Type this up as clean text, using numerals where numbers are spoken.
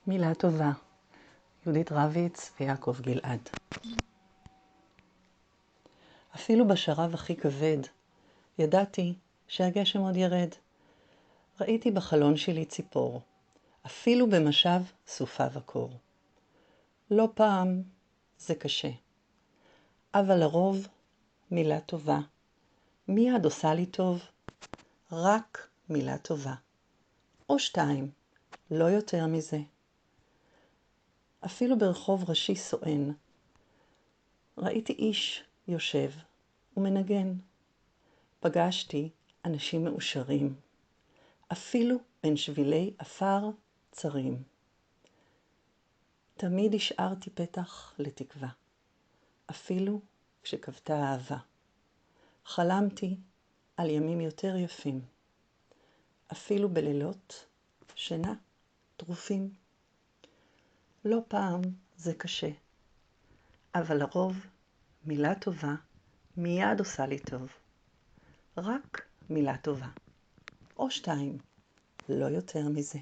מילה טובה, יהודית רביץ ויעקב גלעד. אפילו בשרב הכי כבד, ידעתי שהגשם עוד ירד. ראיתי בחלון שלי ציפור, אפילו במשב סופה וקור. לא פעם זה קשה, אבל לרוב מילה טובה. מיד עושה לי טוב, רק מילה טובה. או שתיים, לא יותר מזה. אפילו ברחוב ראשי סואן, ראיתי איש יושב ומנגן. פגשתי אנשים מאושרים, אפילו בין שבילי אפר צרים. תמיד השארתי פתח לתקווה, אפילו כשכבתה אהבה. חלמתי על ימים יותר יפים, אפילו בלילות שינה טרופים. לא פעם זה קשה, אבל לרוב מילה טובה מיד עושה לי טוב. רק מילה טובה. או שתיים, לא יותר מזה.